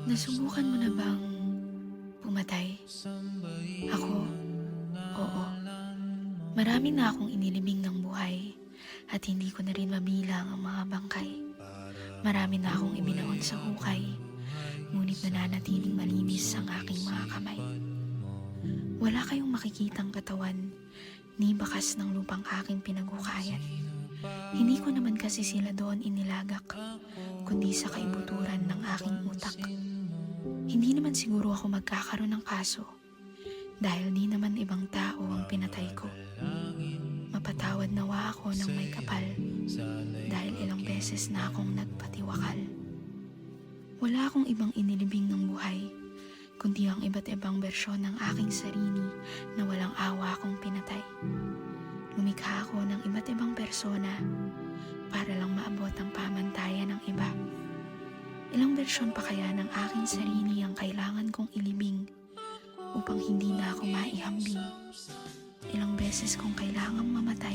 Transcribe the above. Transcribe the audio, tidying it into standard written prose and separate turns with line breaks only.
Nasubukan mo na bang pumatay? Ako, oo. Marami na akong inilibing ng buhay at hindi ko na rin mabilang ang mga bangkay. Marami na akong ibinaon sa hukay, ngunit nananatiling malinis ang aking mga kamay. Wala kayong makikitang katawan, ni bakas ng lupang aking pinaghukayan. Hindi ko naman kasi sila doon inilagak, kundi sa kaibuturan ng aking utak. Hindi naman siguro ako magkakaroon ng kaso, dahil di naman ibang tao ang pinatay ko. Mapatawad nawa ako ng may kapal, dahil ilang beses na akong nagpatiwakal. Wala akong ibang inilibing ng buhay, kundi ang iba't ibang bersyon ng aking sarili na walang awa akong pinatay. Lumikha ako ng iba't ibang persona para lang maabot ang pamantayan ng iba. Ilang bersyon pa kaya ng aking sarili ang kailangan kong ilibing upang hindi na ako maihambing? Ilang beses kong kailangang mamatay